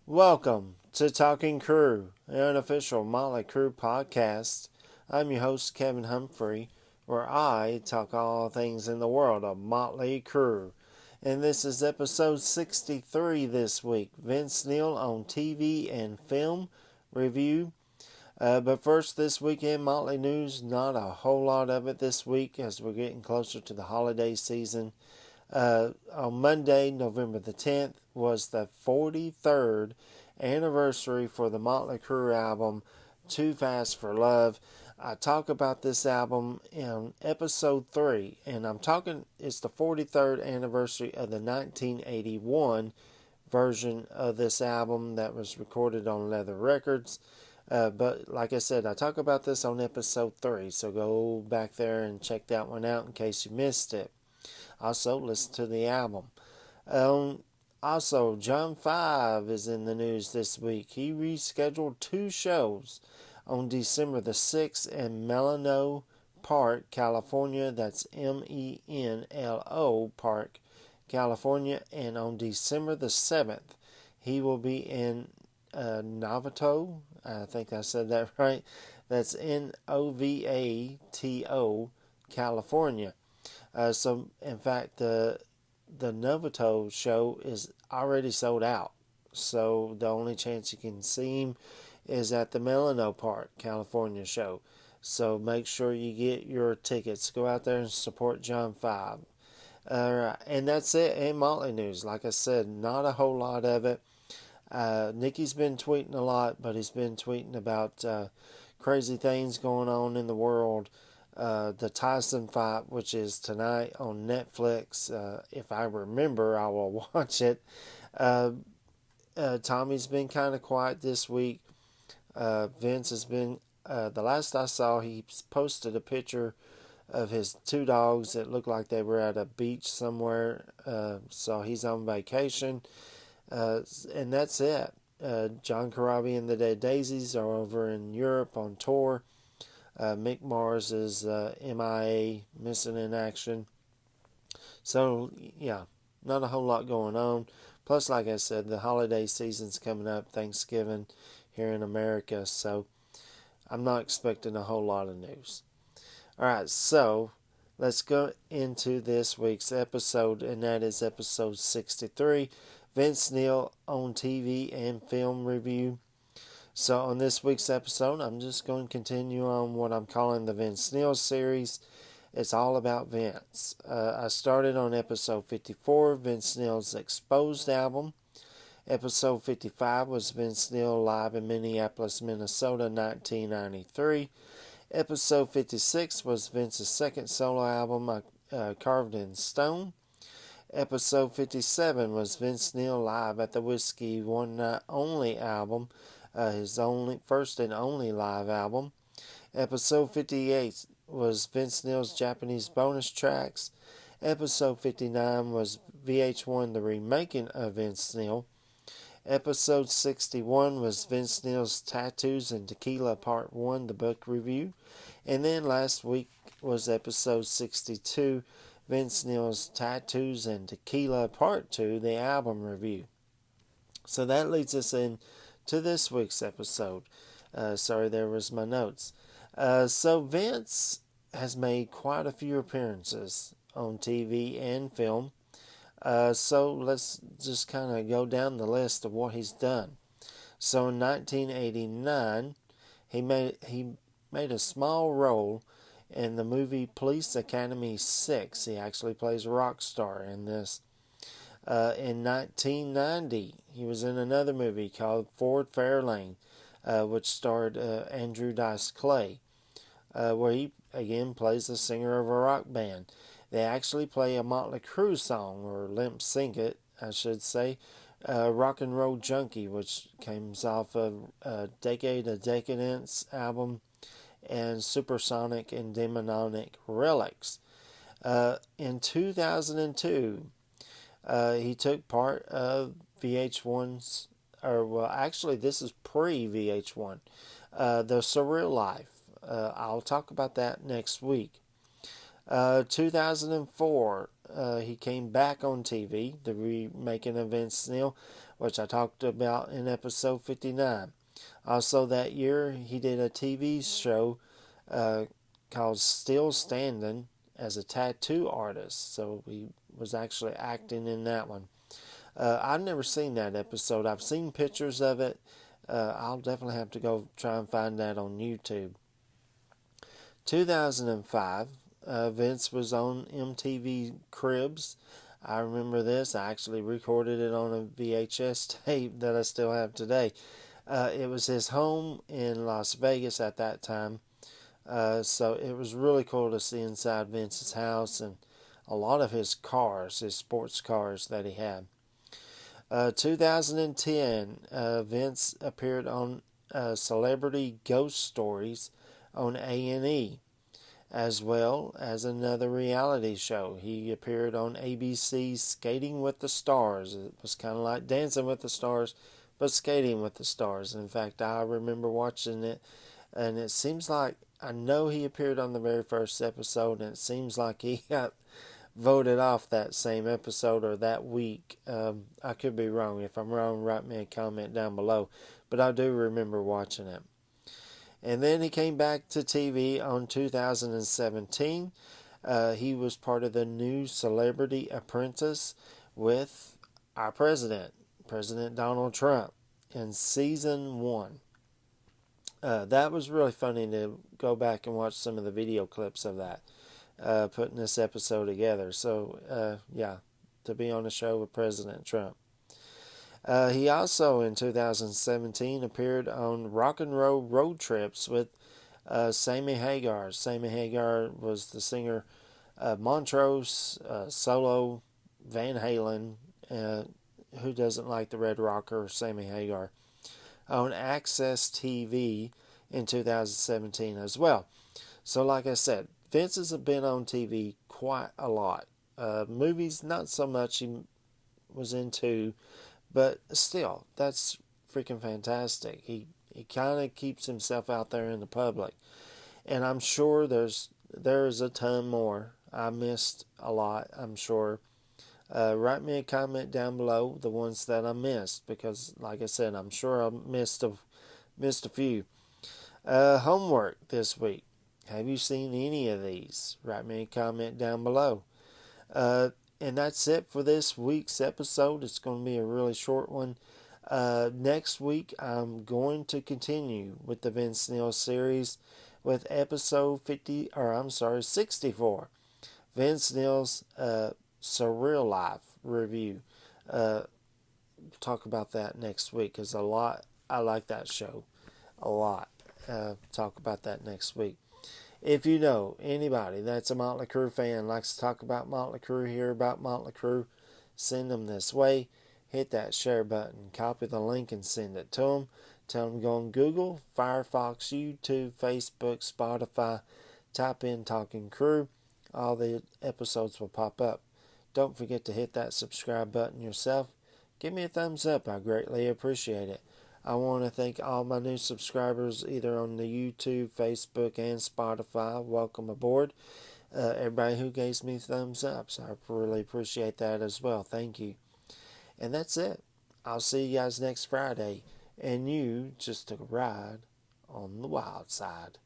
Welcome to Talking Crue, an unofficial Motley Crue podcast. I'm your host, Kevin Humphrey, where I talk all things in the world of Motley Crue. And this is episode 63 this week. Vince Neil on TV and film review. But first, this weekend, Motley news, not a whole lot of it this week as we're getting closer to the holiday season. On Monday, November the 10th, was the 43rd anniversary for the Motley Crue album Too Fast for Love. I talk about this album in episode 3, and it's the 43rd anniversary of the 1981 version of this album that was recorded on Leather Records. But like I said, I talk about this on episode 3, so go back there and check that one out in case you missed it. Also, listen to the album. Also, John 5 is in the news this week. He rescheduled 2 shows on December the 6th in Menlo Park, California. That's Menlo Park, California. And on December the 7th, he will be in Novato. I think I said that right. That's Novato, California. In fact, the Novato show is already sold out. So the only chance you can see him is at the Menlo Park, California show. So make sure you get your tickets. Go out there and support John 5. Alright, and that's it in Motley news. Like I said, not a whole lot of it. Nicky's been tweeting a lot, but he's been tweeting about crazy things going on in the world. The Tyson fight, which is tonight on Netflix. If I remember, I will watch it. Tommy's been kind of quiet this week. Vince has been, the last I saw, he posted a picture of his 2 dogs that looked like they were at a beach somewhere. So he's on vacation. And that's it. John Corabi and the Dead Daisies are over in Europe on tour. Mick Mars is MIA, missing in action. So, yeah, not a whole lot going on. Plus, like I said, the holiday season's coming up, Thanksgiving here in America. So, I'm not expecting a whole lot of news. Alright, so let's go into this week's episode, and that is episode 63 Vince Neil on TV and film review. So on this week's episode, I'm just going to continue on what I'm calling the Vince Neil series. It's all about Vince. I started on episode 54, Vince Neil's Exposed album. Episode 55 was Vince Neil live in Minneapolis, Minnesota, 1993. Episode 56 was Vince's second solo album, Carved in Stone. Episode 57 was Vince Neil live at the Whiskey One Night Only album, his first and only live album. Episode 58 was Vince Neil's Japanese bonus tracks. Episode 59 was VH1 The Remaking of Vince Neil. Episode 61 was Vince Neil's Tattoos and Tequila Part 1, the book review. And then last week was episode 62, Vince Neil's Tattoos and Tequila Part 2, the album review. So that leads us in to this week's episode. Sorry, there was my notes. So Vince has made quite a few appearances on TV and film. So let's just kind of go down the list of what he's done. So in 1989, he made a small role in the movie Police Academy 6. He actually plays a rock star in this. In 1990, he was in another movie called Ford Fairlane, which starred Andrew Dice Clay, where he again plays the singer of a rock band. They actually play a Motley Crue song, or limp sync it, I should say, Rock and Roll Junkie, which comes off of Decade of Decadence album, and Supersonic and Demonic Relics. In 2002, he took part of VH1's, actually this is pre-VH1, The Surreal Life. I'll talk about that next week. 2004, he came back on TV, the remaking of Vince Neil, which I talked about in episode 59. Also, that year, he did a TV show called Still Standing as a tattoo artist. So he was actually acting in that one. I've never seen that episode. I've seen pictures of it. I'll definitely have to go try and find that on YouTube. 2005, Vince was on MTV Cribs. I remember this. I actually recorded it on a VHS tape that I still have today. It was his home in Las Vegas at that time. So it was really cool to see inside Vince's house and a lot of his cars, his sports cars that he had. 2010, Vince appeared on Celebrity Ghost Stories on A&E, as well as another reality show. He appeared on ABC's Skating with the Stars. It was kind of like Dancing with the Stars, but Skating with the Stars. In fact, I remember watching it, and it seems like I know he appeared on the very first episode, and it seems like he got voted off that same episode or that week. I could be wrong. If I'm wrong, write me a comment down below. But I do remember watching it. And then he came back to TV on 2017. He was part of the new Celebrity Apprentice with our president, President Donald Trump, in season 1. That was really funny to go back and watch some of the video clips of that. Putting this episode together. So, to be on the show with President Trump. He also, in 2017, appeared on Rock and Roll Road Trips with Sammy Hagar. Sammy Hagar was the singer of Montrose, Solo, Van Halen. Who doesn't like the Red Rocker, Sammy Hagar? On Access TV in 2017 as well. So, like I said, Vince has been on TV quite a lot. Movies, not so much he was into, but still, that's freaking fantastic. He kind of keeps himself out there in the public. And I'm sure there is a ton more. I missed a lot, I'm sure. Write me a comment down below, the ones that I missed, because, like I said, I'm sure I missed a few. Homework this week. Have you seen any of these? Write me a comment down below. And that's it for this week's episode. It's going to be a really short one. Next week, I'm going to continue with the Vince Neil series with episode 64. Vince Neil's Surreal Life review. Talk about that next week because I like that show a lot. Talk about that next week. If you know anybody that's a Motley Crue fan, likes to talk about Motley Crue, hear about Motley Crue, send them this way. Hit that share button, copy the link and send it to them. Tell them to go on Google, Firefox, YouTube, Facebook, Spotify, type in Talking Crue. All the episodes will pop up. Don't forget to hit that subscribe button yourself. Give me a thumbs up. I greatly appreciate it. I want to thank all my new subscribers either on the YouTube, Facebook, and Spotify. Welcome aboard. Everybody who gave me thumbs up, so I really appreciate that as well. Thank you. And that's it. I'll see you guys next Friday. And you just took a ride on the wild side.